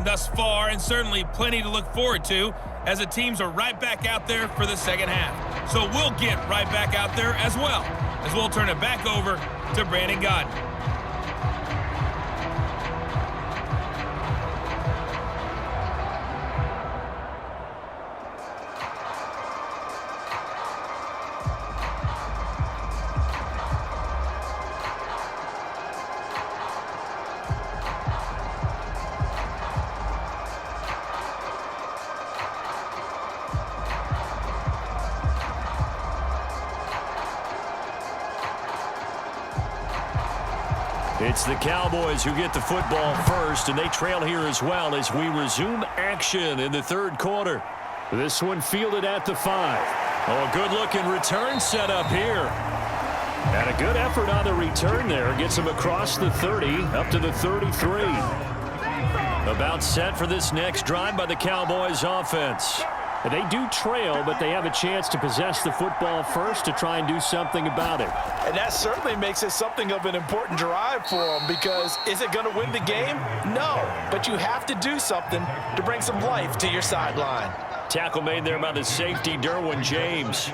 thus far, and certainly plenty to look forward to as the teams are right back out there for the second half. So we'll get right back out there as well, as we'll turn it back over to Brandon Godden. It's the Cowboys who get the football first, and they trail here as well as we resume action in the third quarter. This one fielded at the 5. Oh, a good-looking return set up here. And a good effort on the return there. Gets him across the 30, up to the 33. About set for this next drive by the Cowboys offense. They do trail, but they have a chance to possess the football first to try and do something about it. And that certainly makes it something of an important drive for them, because is it going to win the game? No, but you have to do something to bring some life to your sideline. Tackle made there by the safety, Derwin James.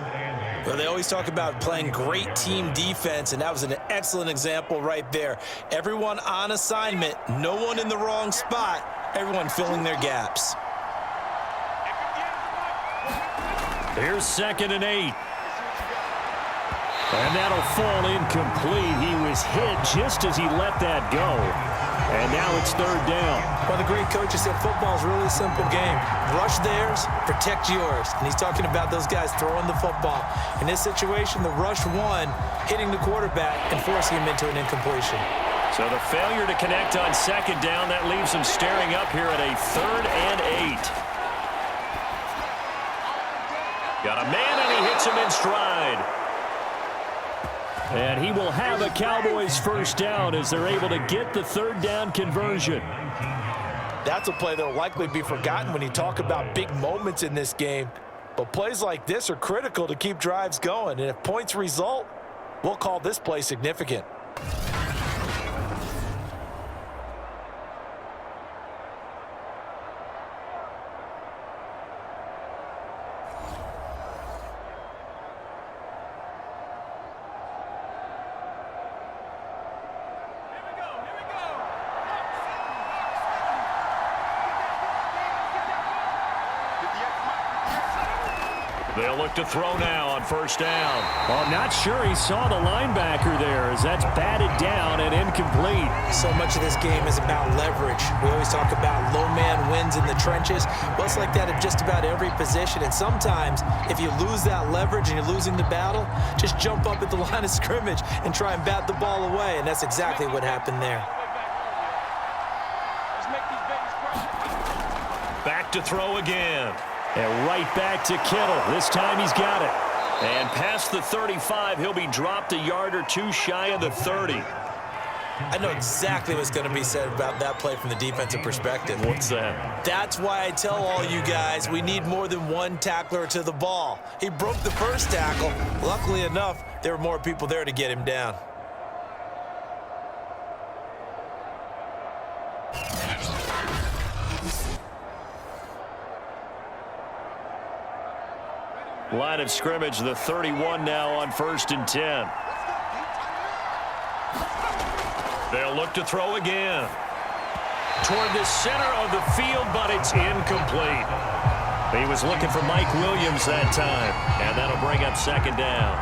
Well, they always talk about playing great team defense, and that was an excellent example right there. Everyone on assignment, no one in the wrong spot, everyone filling their gaps. Here's 2nd and 8. And that'll fall incomplete. He was hit just as he let that go. And now it's 3rd down. Well, the great coach said football is really a simple game. Rush theirs, protect yours. And he's talking about those guys throwing the football. In this situation, the rush won, hitting the quarterback and forcing him into an incompletion. So the failure to connect on 2nd down, that leaves him staring up here at a 3rd and 8. Got a man, and he hits him in stride. And he will have a Cowboys first down as they're able to get the 3rd down conversion. That's a play that will likely be forgotten when you talk about big moments in this game. But plays like this are critical to keep drives going. And if points result, we'll call this play significant. They'll look to throw now on 1st down. Well, I'm not sure he saw the linebacker there as that's batted down and incomplete. So much of this game is about leverage. We always talk about low man wins in the trenches. Well, it's like that in just about every position. And sometimes if you lose that leverage and you're losing the battle, just jump up at the line of scrimmage and try and bat the ball away. And that's exactly what happened there. Back to throw again. And right back to Kittle. This time he's got it. And past the 35, he'll be dropped a yard or two shy of the 30. I know exactly what's going to be said about that play from the defensive perspective. What's that? That's why I tell all you guys we need more than one tackler to the ball. He broke the first tackle. Luckily enough, there were more people there to get him down. Line of scrimmage, the 31 now on 1st and 10. They'll look to throw again. Toward the center of the field, but it's incomplete. He was looking for Mike Williams that time, and that'll bring up 2nd down.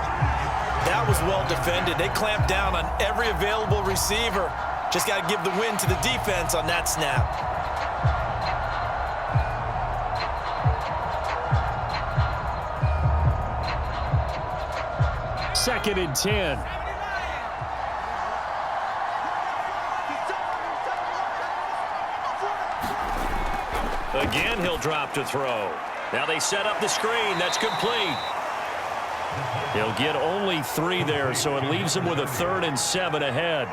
That was well defended. They clamped down on every available receiver. Just got to give the win to the defense on that snap. 2nd and 10. Again, he'll drop to throw. Now they set up the screen. That's complete. He'll get only 3 there, so it leaves him with a 3rd and 7 ahead.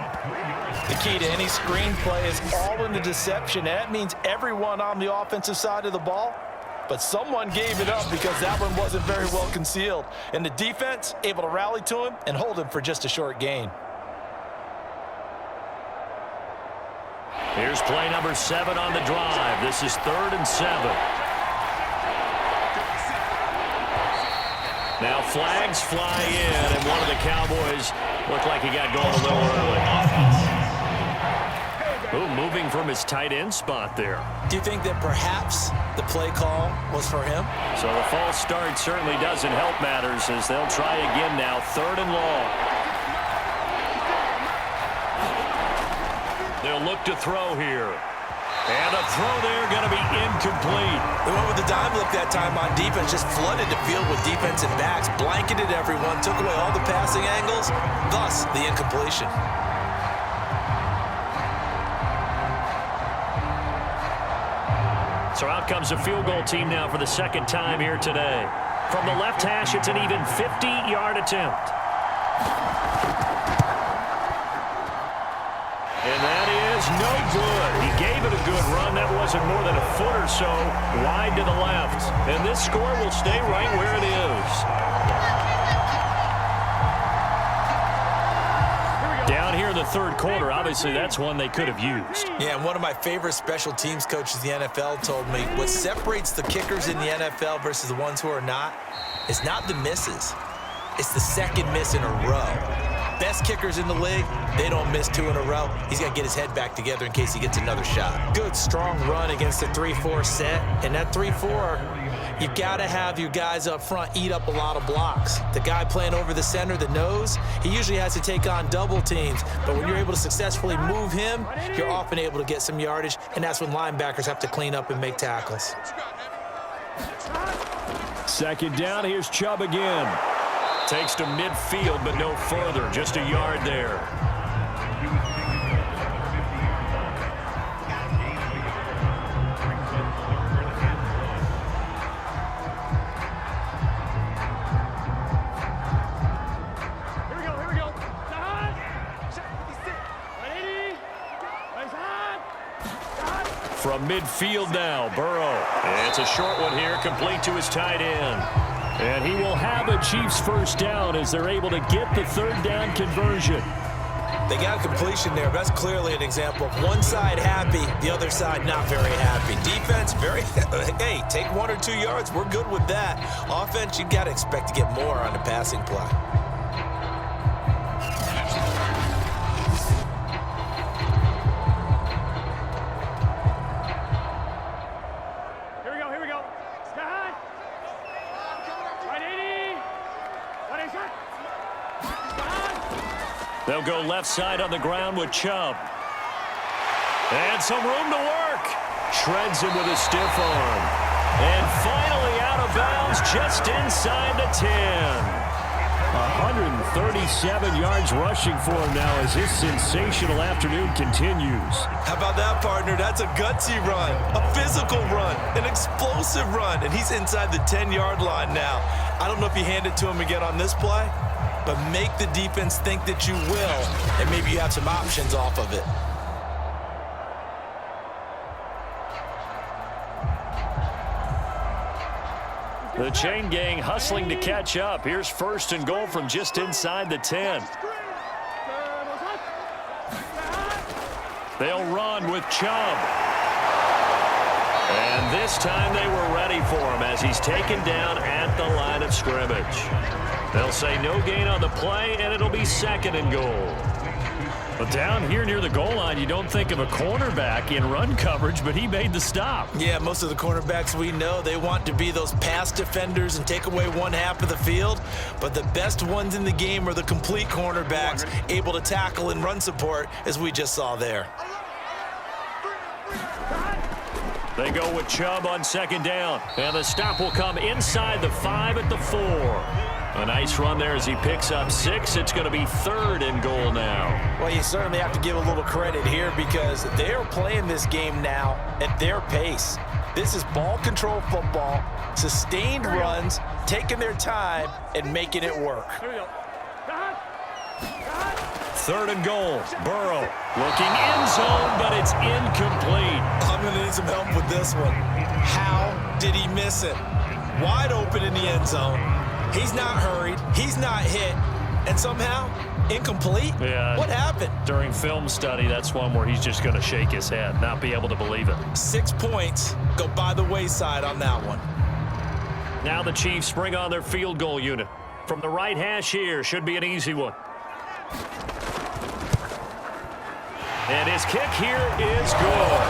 The key to any screen play is all in the deception. That means everyone on the offensive side of the ball, but someone gave it up because that one wasn't very well concealed. And the defense able to rally to him and hold him for just a short gain. Here's play number 7 on the drive. This is 3rd and 7. Now flags fly in, and one of the Cowboys looked like he got going a little early. Ooh, moving from his tight end spot there. Do you think that perhaps the play call was for him? So the false start certainly doesn't help matters as they'll try again now, 3rd and long. They'll look to throw here. And a throw there going to be incomplete. They went with the dime look that time on defense, just flooded the field with defensive backs, blanketed everyone, took away all the passing angles, thus the incompletion. So out comes the field goal team now for the 2nd time here today. From the left hash, it's an even 50-yard attempt. And that is no good. He gave it a good run. That wasn't more than a foot or so wide to the left. And this score will stay right where it is. Down here in the 3rd quarter, obviously that's one they could have used. Yeah, and one of my favorite special teams coaches in the NFL told me what separates the kickers in the NFL versus the ones who are not is not the misses. It's the 2nd miss in a row. Best kickers in the league, they don't miss 2 in a row. He's got to get his head back together in case he gets another shot. Good, strong run against the 3-4 set. And that 3-4, you've got to have your guys up front eat up a lot of blocks. The guy playing over the center, the nose, he usually has to take on double teams. But when you're able to successfully move him, you're often able to get some yardage, and that's when linebackers have to clean up and make tackles. 2nd down, here's Chubb again. Takes to midfield, but no further. Just a yard there. Here we go. From midfield now, Burrow. And it's a short one here, complete to his tight end. And he will have a Chiefs 1st down as they're able to get the 3rd down conversion. They got a completion there. That's clearly an example of one side happy, the other side not very happy. Defense, very, hey, take 1 or 2 yards. We're good with that. Offense, you got to expect to get more on the passing play. Here we go. Stand. 180. 180. They'll go left side on the ground with Chubb. And some room to work. Shreds him with a stiff arm. And finally out of bounds just inside the 10. 137 yards rushing for him now as his sensational afternoon continues. How about that, partner? That's a gutsy run, a physical run, an explosive run, and he's inside the 10-yard line now. I don't know if you hand it to him again on this play, but make the defense think that you will, and maybe you have some options off of it. The chain gang hustling to catch up. Here's 1st and goal from just inside the 10. They'll run with Chubb. And this time they were ready for him as he's taken down at the line of scrimmage. They'll say no gain on the play, and it'll be 2nd and goal. But down here near the goal line, you don't think of a cornerback in run coverage, but he made the stop. Yeah, most of the cornerbacks we know, they want to be those pass defenders and take away one half of the field. But the best ones in the game are the complete cornerbacks, able to tackle and run support, as we just saw there. They go with Chubb on 2nd down. And the stop will come inside the 5 at the 4. A nice run there as he picks up 6. It's going to be 3rd and goal now. Well, you certainly have to give a little credit here because they're playing this game now at their pace. This is ball control football, sustained runs, taking their time, and making it work. 3rd and goal. Burrow looking end zone, but it's incomplete. I'm going to need some help with this one. How did he miss it? Wide open in the end zone. He's not hurried. He's not hit. And somehow, Incomplete? Yeah. What happened? During film study, that's one where he's just going to shake his head, not be able to believe it. 6 points go by the wayside on that one. Now the Chiefs bring on their field goal unit. From the right hash here, should be an easy one. And his kick here is good.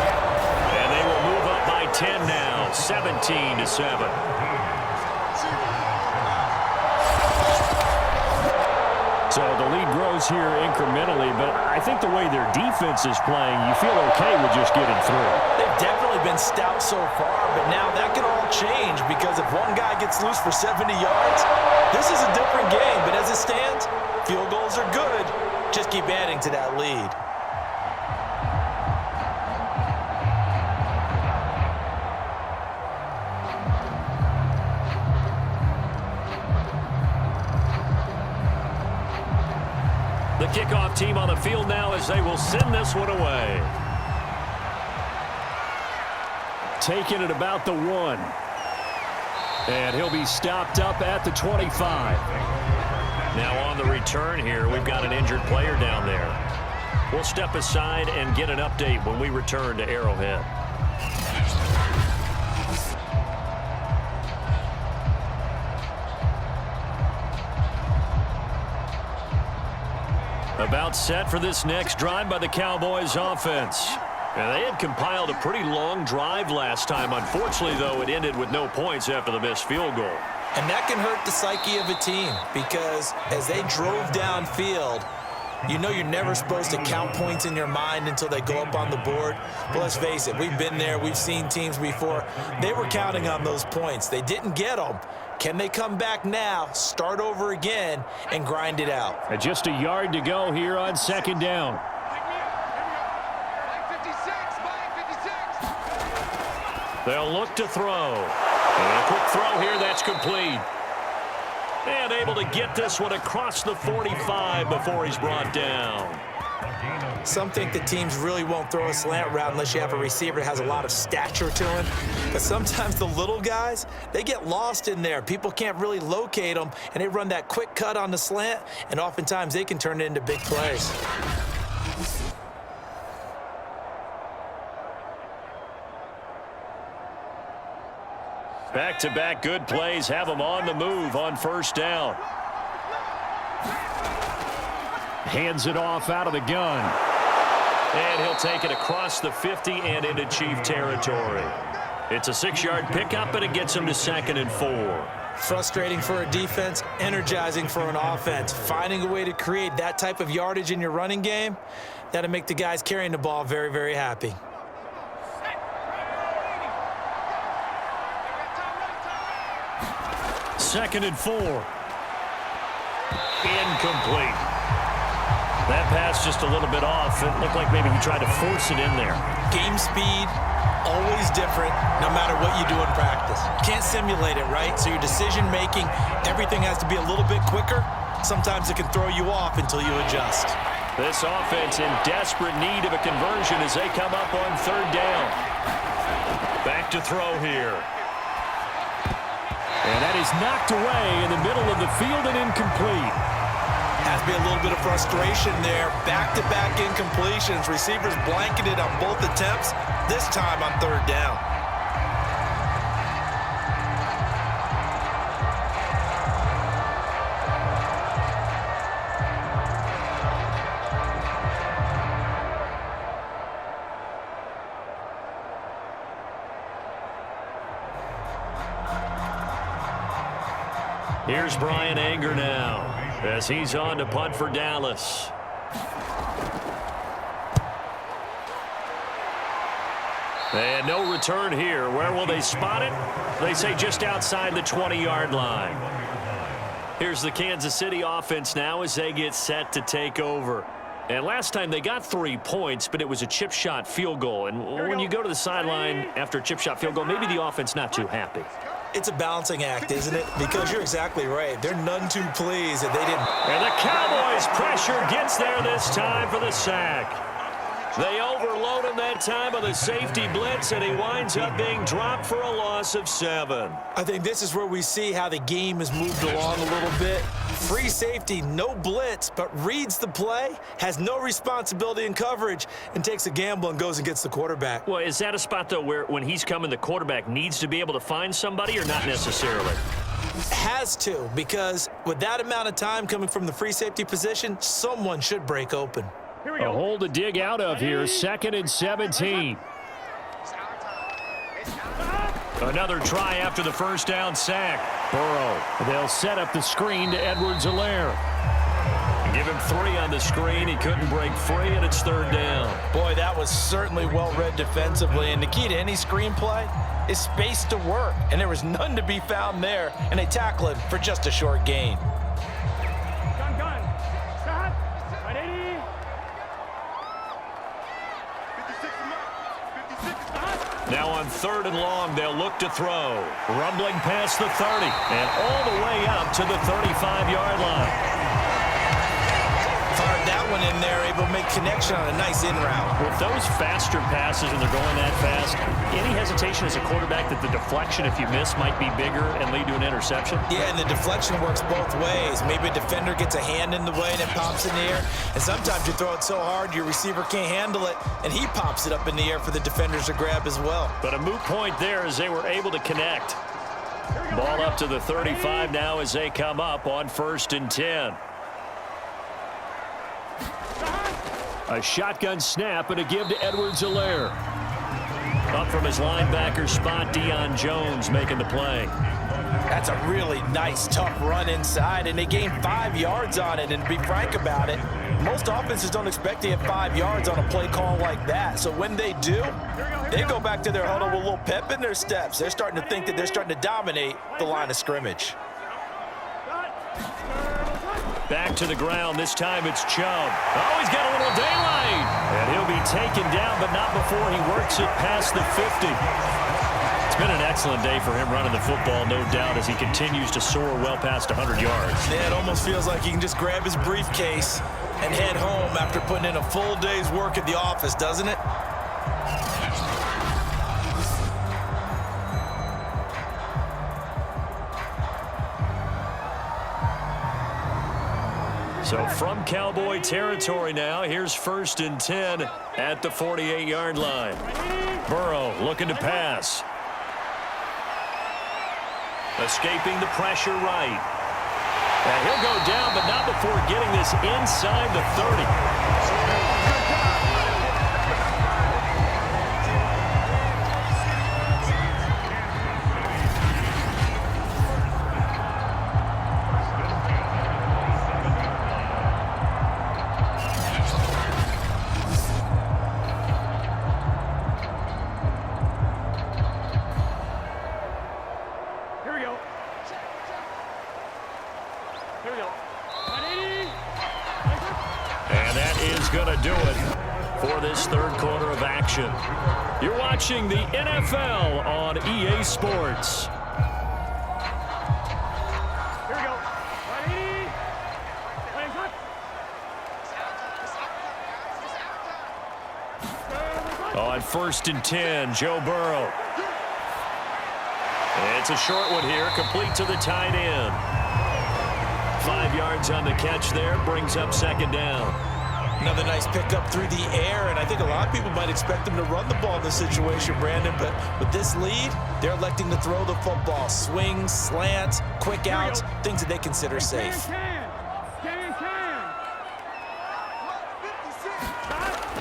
And they will move up by 10 now, 17-7. So the lead grows here incrementally, but I think the way their defense is playing, you feel okay with just getting through. They've definitely been stout so far, but now that can all change because if one guy gets loose for 70 yards, this is a different game. But as it stands, field goals are good. Just keep adding to that lead. The kickoff team on the field now as they will send this one away. Taking it about the 1. And he'll be stopped up at the 25. Now on the return here, we've got an injured player down there. We'll step aside and get an update when we return to Arrowhead. About set for this next drive by the Cowboys offense. And they had compiled a pretty long drive last time. Unfortunately, though, it ended with no points after the missed field goal. And that can hurt the psyche of a team because as they drove downfield, you know you're never supposed to count points in your mind until they go up on the board. But let's face it, we've been there. We've seen teams before. They were counting on those points. They didn't get them. Can they come back now, start over again, and grind it out? And just a yard to go here on second down. They'll look to throw. And a quick throw here, that's complete. And able to get this one across the 45 before he's brought down. Some think the teams really won't throw a slant route unless you have a receiver that has a lot of stature to him. But sometimes the little guys, they get lost in there. People can't really locate them, and they run that quick cut on the slant, and oftentimes they can turn it into big plays. Back-to-back good plays have them on the move on first down. Hands it off out of the gun. And he'll take it across the 50 and into Chief territory. It's a 6-yard pickup, and it gets him to 2nd and 4. Frustrating for a defense, energizing for an offense. Finding a way to create that type of yardage in your running game, that'll make the guys carrying the ball very, very happy. Second and 4. Incomplete. That pass just a little bit off. It looked like maybe he tried to force it in there. Game speed, always different, no matter what you do in practice. Can't simulate it, right? So your decision-making, everything has to be a little bit quicker. Sometimes it can throw you off until you adjust. This offense in desperate need of a conversion as they come up on third down. Back to throw here. And that is knocked away in the middle of the field and incomplete. Has to be a little bit of frustration there. Back-to-back incompletions. Receivers blanketed on both attempts, this time on third down. Here's Brian Anger now as he's on to punt for Dallas. And no return here. Where will they spot it? They say just outside the 20-yard line. Here's the Kansas City offense now as they get set to take over. And last time they got 3 points, but it was a chip shot field goal. And when you go to the sideline after a chip shot field goal, maybe the offense not too happy. It's a balancing act, isn't it? Because you're exactly right. They're none too pleased that they didn't. And the Cowboys pressure gets there this time for the sack. They overload him that time of the safety blitz, and he winds up being dropped for a loss of 7. I think this is where we see how the game has moved along a little bit. Free safety, no blitz, but reads the play, has no responsibility in coverage, and takes a gamble and goes and gets the quarterback. Well, is that a spot, though, where when he's coming, the quarterback needs to be able to find somebody or not necessarily? Has to, because with that amount of time coming from the free safety position, someone should break open. Here we A go. hole to dig out of here, 2nd and 17. Another try after the first down sack. Burrow, they'll set up the screen to Edwards-Helaire. Give him 3 on the screen. He couldn't break free, and it's 3rd down. Boy, that was certainly well-read defensively, and the key to any screen play is space to work, and there was none to be found there, and they tackle him for just a short gain. Gun. Stop. 180. 56. Now on 3rd and long, they'll look to throw. Rumbling past the 30 and all the way up to the 35-yard line. Fired that one in there, able to make connection on a nice in route. With those faster passes and they're going that fast, any hesitation as a quarterback that the deflection, if you miss, might be bigger and lead to an interception? Yeah, and the deflection works both ways. Maybe a defender gets a hand in the way and it pops in the air. And sometimes you throw it so hard your receiver can't handle it, and he pops it up in the air for the defenders to grab as well. But a moot point there as they were able to connect. Ball up to the 35 now as they come up on 1st and 10. A shotgun snap and a give to Edwards-Helaire. Up from his linebacker spot, Deion Jones making the play. That's a really nice, tough run inside, and they gained 5 yards on it. And to be frank about it, most offenses don't expect to get 5 yards on a play call like that. So when they do, they go back to their huddle with a little pep in their steps. They're starting to think that they're starting to dominate the line of scrimmage. Back to the ground. This time it's Chubb. Oh, he's got a little daylight. And he'll be taken down, but not before he works it past the 50. It's been an excellent day for him running the football, no doubt, as he continues to soar well past 100 yards. Yeah, it almost feels like he can just grab his briefcase and head home after putting in a full day's work at the office, doesn't it? So from Cowboy territory now, here's 1st and 10 at the 48-yard line. Burrow looking to pass. Escaping the pressure right. And he'll go down, but not before getting this inside the 30. And that is going to do it for this 3rd quarter of action. You're watching the NFL on EA Sports. Here we go. 180. On 1st and 10, Joe Burrow. It's a short one here, complete to the tight end. 5 yards on the catch there, brings up 2nd down. Another nice pickup through the air, and I think a lot of people might expect them to run the ball in this situation, Brandon, but with this lead, they're electing to throw the football. Swings, slants, quick outs, things that they consider safe.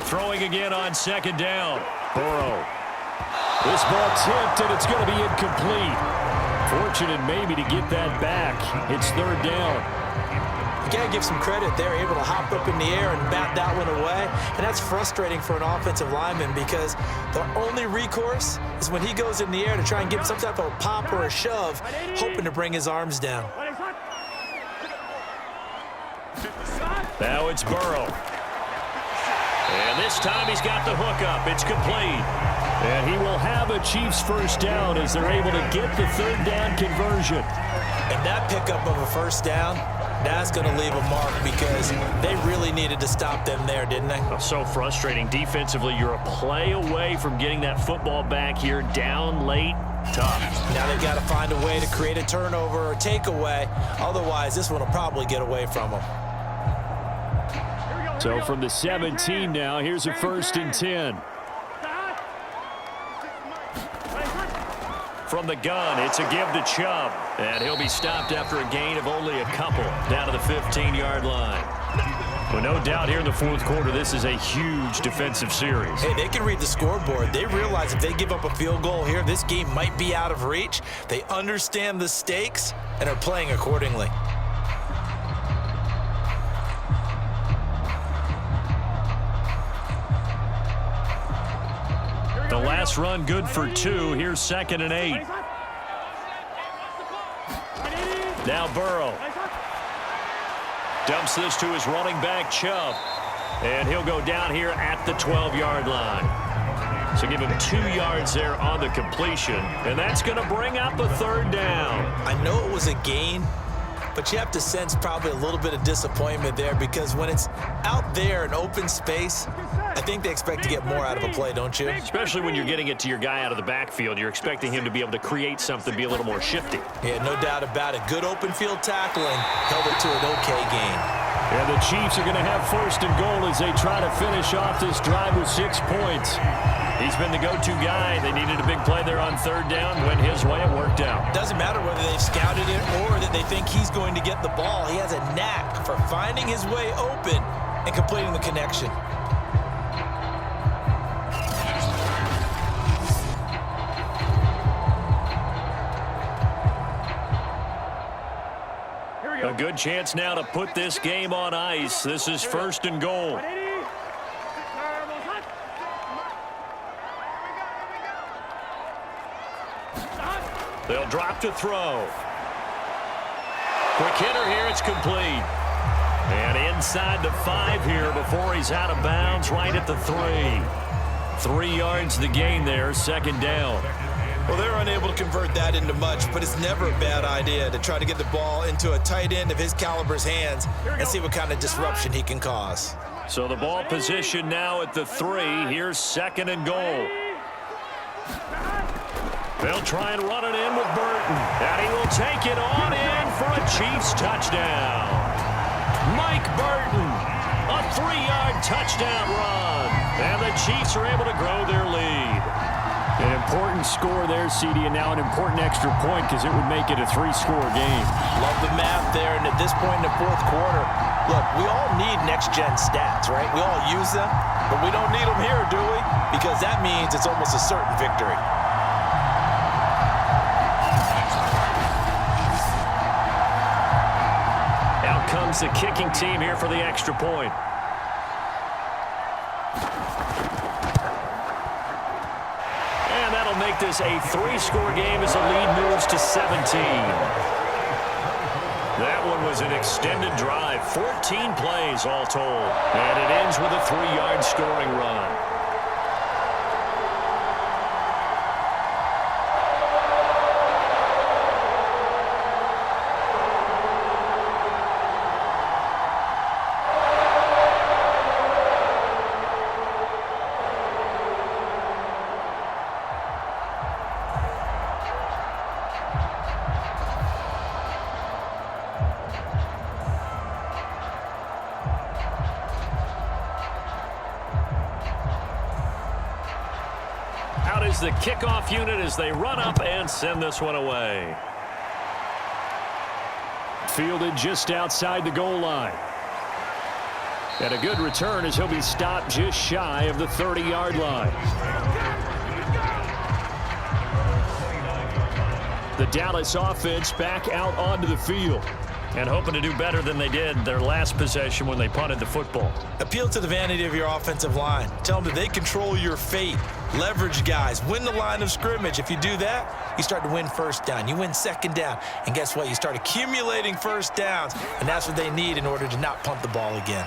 Throwing again on 2nd down. Burrow. This ball tipped, and it's going to be incomplete. Fortunate maybe to get that back. It's 3rd down. You got to give some credit. They're able to hop up in the air and bat that one away. And that's frustrating for an offensive lineman because the only recourse is when he goes in the air to try and give some type of a pop or a shove, hoping to bring his arms down. Now it's Burrow. And this time he's got the hook up. It's complete. And he will have a Chiefs 1st down as they're able to get the 3rd down conversion. And that pickup of a first down, that's going to leave a mark because they really needed to stop them there, didn't they? So frustrating. Defensively, you're a play away from getting that football back here. Down late, tough. Now they've got to find a way to create a turnover or takeaway. Otherwise, this one will probably get away from them. So from the 17 now, here's a 1st and 10. From the gun, it's a give to Chubb. And he'll be stopped after a gain of only a couple down to the 15-yard line. Well, no doubt here in the fourth quarter, this is a huge defensive series. Hey, they can read the scoreboard. They realize if they give up a field goal here, this game might be out of reach. They understand the stakes and are playing accordingly. The last run good for 2. Here's 2nd and 8. Now Burrow. Dumps this to his running back, Chubb. And he'll go down here at the 12-yard line. So give him 2 yards there on the completion. And that's going to bring up a 3rd down. I know it was a gain, but you have to sense probably a little bit of disappointment there because when it's out there in open space, I think they expect to get more out of a play, don't you? Especially when you're getting it to your guy out of the backfield. You're expecting him to be able to create something, be a little more shifty. Yeah, no doubt about it. Good open field tackling. Held it to an okay gain. And the Chiefs are going to have 1st and goal as they try to finish off this drive with 6 points. He's been the go-to guy. They needed a big play there on 3rd down. Went his way. It worked out. Doesn't matter whether they've scouted it or that they think he's going to get the ball. He has a knack for finding his way open and completing the connection. A good chance now to put this game on ice. This is 1st and goal. They'll drop to throw. Quick hitter here. It's complete. And inside the 5 here before he's out of bounds right at the 3. 3 yards the gain there. 2nd down. Well, they're unable to convert that into much, but it's never a bad idea to try to get the ball into a tight end of his caliber's hands and see what kind of disruption he can cause. So the ball position now at the 3. Here's 2nd and goal. They'll try and run it in with Burton. And he will take it on in for a Chiefs touchdown. Mike Burton, a 3-yard touchdown run. And the Chiefs are able to grow their lead. An important score there, CD, and now an important extra point because it would make it a 3-score game. Love the math there, and at this point in the fourth quarter, look, we all need next-gen stats, right? We all use them, but we don't need them here, do we? Because that means it's almost a certain victory. Out comes the kicking team here for the extra point. Make this a 3-score game as the lead moves to 17. That one was an extended drive, 14 plays all told, and it ends with a 3-yard scoring run. Is the kickoff unit as they run up and send this one away. Fielded just outside the goal line. And a good return as he'll be stopped just shy of the 30-yard line. The Dallas offense back out onto the field and hoping to do better than they did their last possession when they punted the football. Appeal to the vanity of your offensive line. Tell them that they control your fate. Leverage guys. Win the line of scrimmage. If you do that, you start to win 1st down. You win 2nd down. And guess what? You start accumulating 1st downs. And that's what they need in order to not punt the ball again.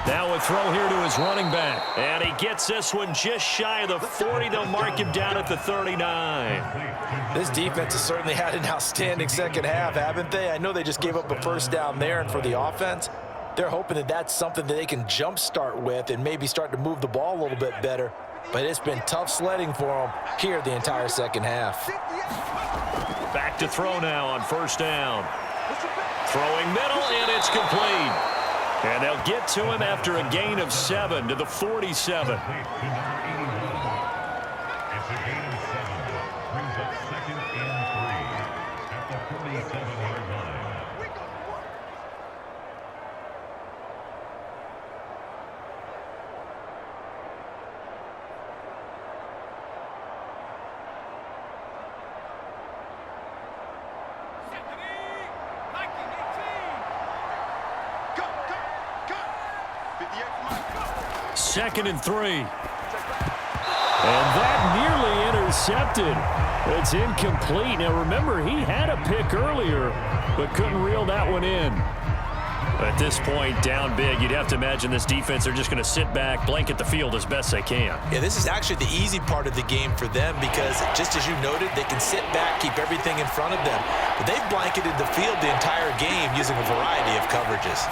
Now a throw here to his running back. And he gets this one just shy of the 40. They'll mark him down at the 39. This defense has certainly had an outstanding second half, haven't they? I know they just gave up a first down there, and for the offense, they're hoping that that's something that they can jumpstart with and maybe start to move the ball a little bit better. But it's been tough sledding for them here the entire second half. Back to throw now on first down. Throwing middle, and it's complete. And they'll get to him after a gain of 7 to the 47. Second and 3. And that nearly intercepted. It's incomplete. Now remember, he had a pick earlier, but couldn't reel that one in. At this point, down big, you'd have to imagine this defense, they're just going to sit back, blanket the field as best they can. Yeah, this is actually the easy part of the game for them because, just as you noted, they can sit back, keep everything in front of them. But they've blanketed the field the entire game using a variety of coverages.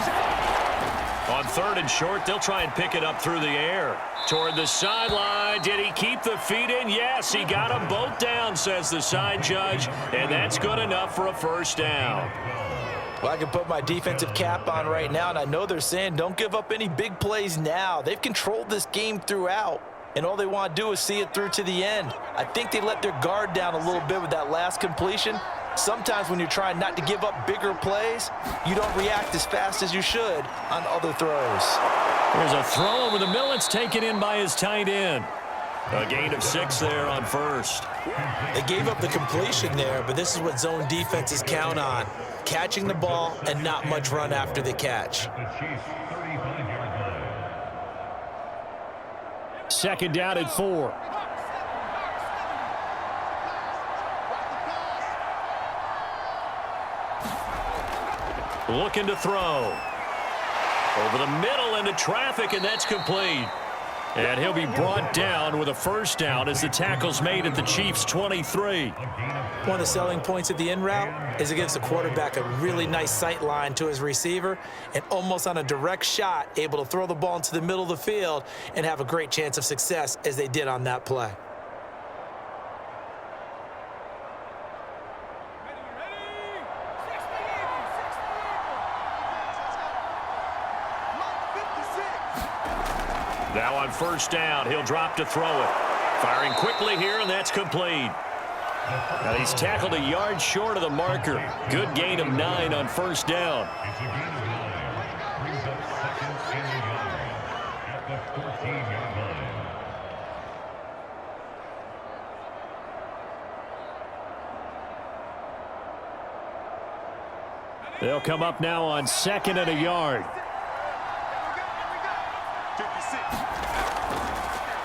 On third and short, they'll try and pick it up through the air. Toward the sideline. Did he keep the feet in? Yes, he got them both down, says the side judge. And that's good enough for a first down. Well, I can put my defensive cap on right now, and I know they're saying don't give up any big plays now. They've controlled this game throughout, and all they want to do is see it through to the end. I think they let their guard down a little bit with that last completion. Sometimes when you're trying not to give up bigger plays, you don't react as fast as you should on other throws. There's a throw over the middle. It's taken in by his tight end. A gain of 6 there on first. They gave up the completion there, but this is what zone defenses count on. Catching the ball and not much run after the catch. Second down at 4. Looking to throw. Over the middle into traffic, and that's complete. And he'll be brought down with a first down as the tackle's made at the Chiefs' 23. One of the selling points of the in route is it gives the quarterback a really nice sight line to his receiver and almost on a direct shot able to throw the ball into the middle of the field and have a great chance of success as they did on that play. Now on first down, he'll drop to throw it. Firing quickly here, and that's complete. Now he's tackled a yard short of the marker. Good gain of 9 on first down. They'll come up now on second and a yard.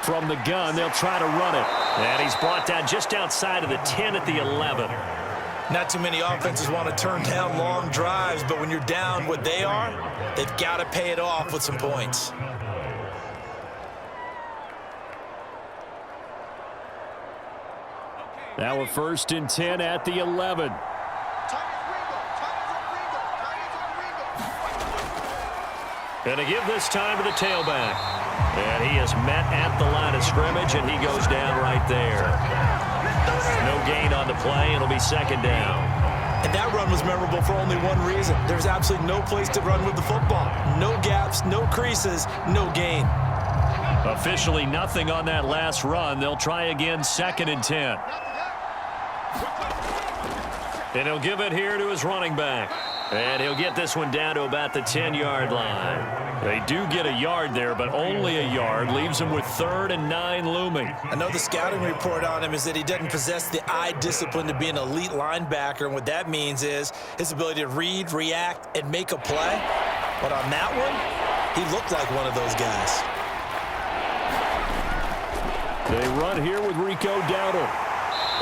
From the gun, they'll try to run it. And he's brought down just outside of the 10 at the 11. Not too many offenses want to turn down long drives, but when you're down what they are, they've got to pay it off with some points. Now a first and 10 at the 11. And to give this time to the tailback. And he is met at the line of scrimmage, and he goes down right there. No gain on the play. It'll be second down. And that run was memorable for only one reason. There's absolutely no place to run with the football. No gaps, no creases, no gain. Officially nothing on that last run. They'll try again, second and 10. And he'll give it here to his running back. And he'll get this one down to about the 10-yard line. They do get a yard there, but only a yard. Leaves him with 3rd and 9 looming. I know the scouting report on him is that he doesn't possess the eye discipline to be an elite linebacker, and what that means is his ability to read, react, and make a play. But on that one, he looked like one of those guys. They run here with Rico Dowdle.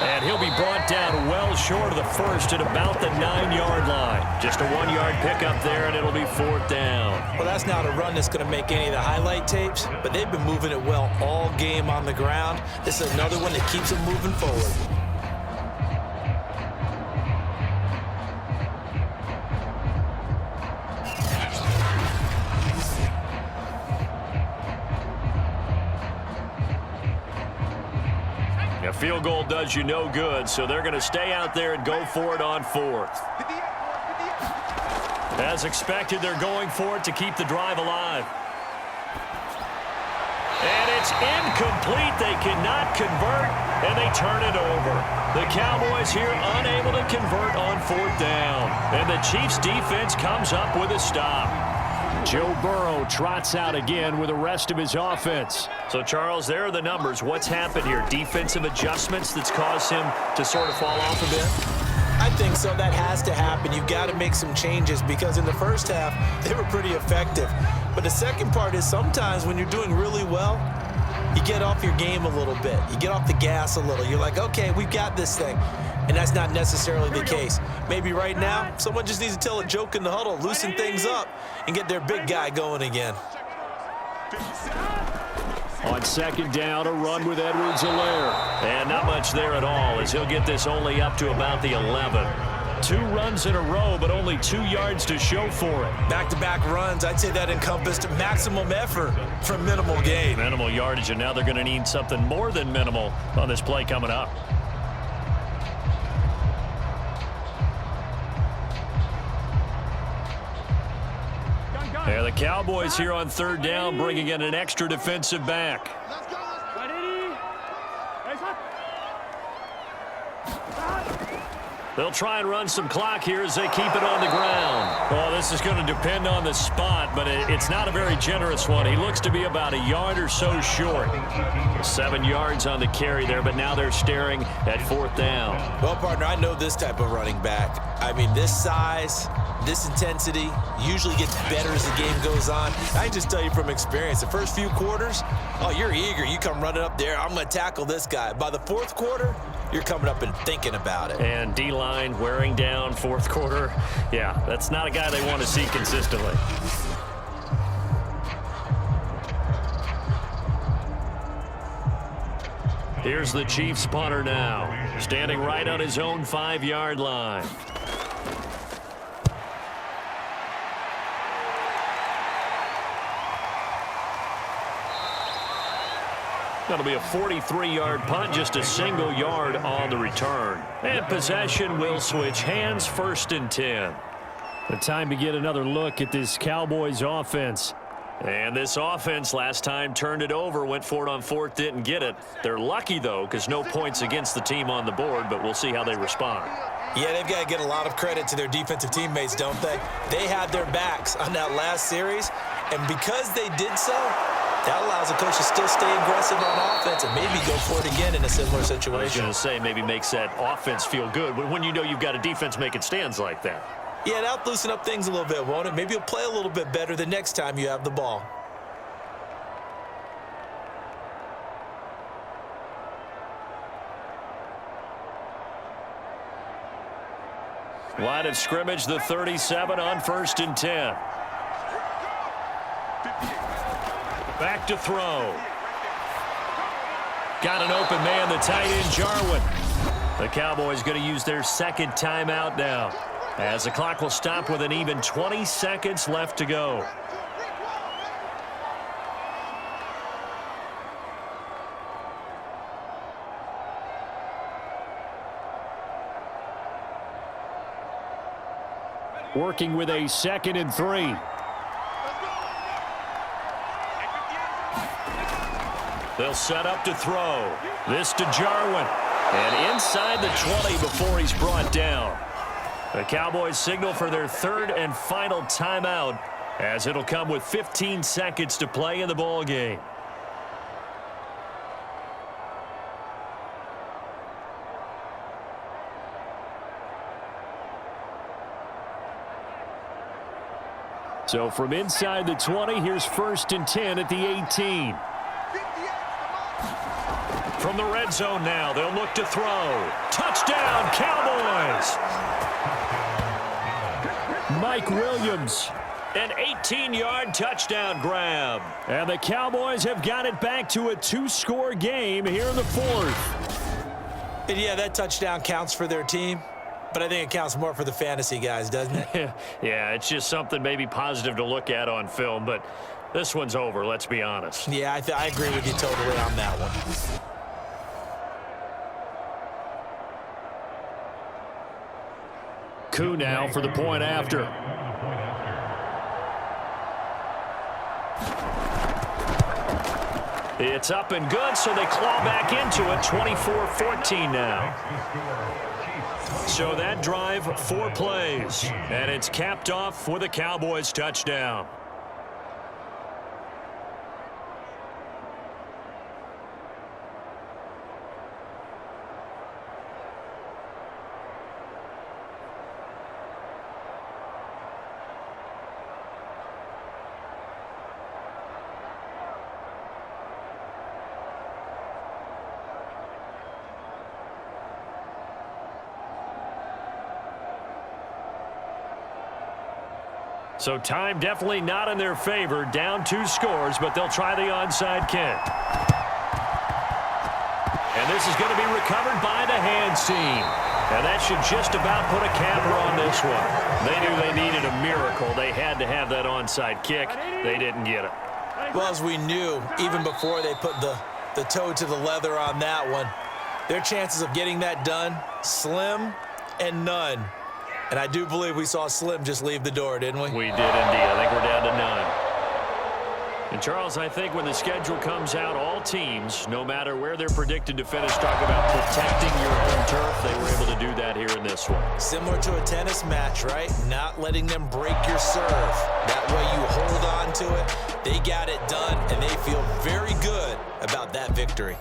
And he'll be brought down well short of the first at about the 9-yard line. Just a 1-yard pickup there, and it'll be 4th down. Well, that's not a run that's going to make any of the highlight tapes, but they've been moving it well all game on the ground. This is another one that keeps them moving forward. A field goal does you no good, so they're going to stay out there and go for it on 4th. As expected, they're going for it to keep the drive alive. And it's incomplete. They cannot convert, and they turn it over. The Cowboys here unable to convert on 4th down. And the Chiefs' defense comes up with a stop. Joe Burrow trots out again with the rest of his offense. So, Charles, there are the numbers. What's happened here? Defensive adjustments that's caused him to sort of fall off a bit? I think so. That has to happen. You've got to make some changes because in the first half, they were pretty effective. But the second part is sometimes when you're doing really well, you get off your game a little bit. You get off the gas a little. You're like, okay, we've got this thing. And that's not necessarily the case. Maybe right now, someone just needs to tell a joke in the huddle, loosen things up, and get their big guy going again. On 2nd down, a run with Edwards-Helaire. And not much there at all as he'll get this only up to about the 11. 2 runs in a row, but only 2 yards to show for it. Back-to-back runs, I'd say that encompassed maximum effort for minimal gain. Minimal yardage, and now they're going to need something more than minimal on this play coming up. And the Cowboys here on 3rd down bringing in an extra defensive back. They'll try and run some clock here as they keep it on the ground. Well, this is going to depend on the spot, but it's not a very generous one. He looks to be about a yard or so short. 7 yards on the carry there, but now they're staring at 4th down. Well, partner, I know this type of running back. I mean, this size, this intensity usually gets better as the game goes on. I can just tell you from experience, the first few quarters, oh, you're eager. You come running up there, I'm going to tackle this guy. By the 4th quarter, you're coming up and thinking about it. And D-line wearing down 4th quarter. Yeah, that's not a guy they want to see consistently. Here's the Chiefs punter now, standing right on his own 5-yard line. That'll be a 43-yard punt, just a single yard on the return. And possession will switch hands, 1st and 10. The time to get another look at this Cowboys offense. And this offense last time turned it over, went for it on 4th, didn't get it. They're lucky, though, because no points against the team on the board, but we'll see how they respond. Yeah, they've got to get a lot of credit to their defensive teammates, don't they? They had their backs on that last series, and because they did so, that allows the coach to still stay aggressive on offense and maybe go for it again in a similar situation. I was going to say maybe makes that offense feel good when you know you've got a defense making stands like that. Yeah, that'll loosen up things a little bit, won't it? Maybe you'll play a little bit better the next time you have the ball. Line of scrimmage, the 37 on 1st and 10. Back to throw. Got an open man, the tight end, Jarwin. The Cowboys going to use their 2nd timeout now, as the clock will stop with an even 20 seconds left to go. Working with a 2nd and 3. They'll set up to throw. This to Jarwin. And inside the 20 before he's brought down. The Cowboys signal for their 3rd and final timeout, as it'll come with 15 seconds to play in the ball game. So from inside the 20, here's 1st and 10 at the 18. From From the red zone now, they'll look to throw. Touchdown, Cowboys! Mike Williams. An 18-yard touchdown grab. And the Cowboys have got it back to a 2-score game here in the fourth. And yeah, that touchdown counts for their team, but I think it counts more for the fantasy guys, doesn't it? Yeah, it's just something maybe positive to look at on film, but this one's over, let's be honest. Yeah, I agree with you totally on that one. Koo now for the point after. It's up and good, so they claw back into it, 24-14 now. So that drive, 4 plays, and it's capped off with a Cowboys touchdown. So time definitely not in their favor. Down 2 scores, but they'll try the onside kick. And this is going to be recovered by the hands team. And that should just about put a capper on this one. They knew they needed a miracle. They had to have that onside kick. They didn't get it. Well, as we knew, even before they put the toe to the leather on that one, their chances of getting that done, slim and none. And I do believe we saw Slim just leave the door, didn't we? We did indeed. I think we're down to none. And, Charles, I think when the schedule comes out, all teams, no matter where they're predicted to finish, talk about protecting your home turf. They were able to do that here in this one. Similar to a tennis match, right? Not letting them break your serve. That way you hold on to it. They got it done, and they feel very good about that victory.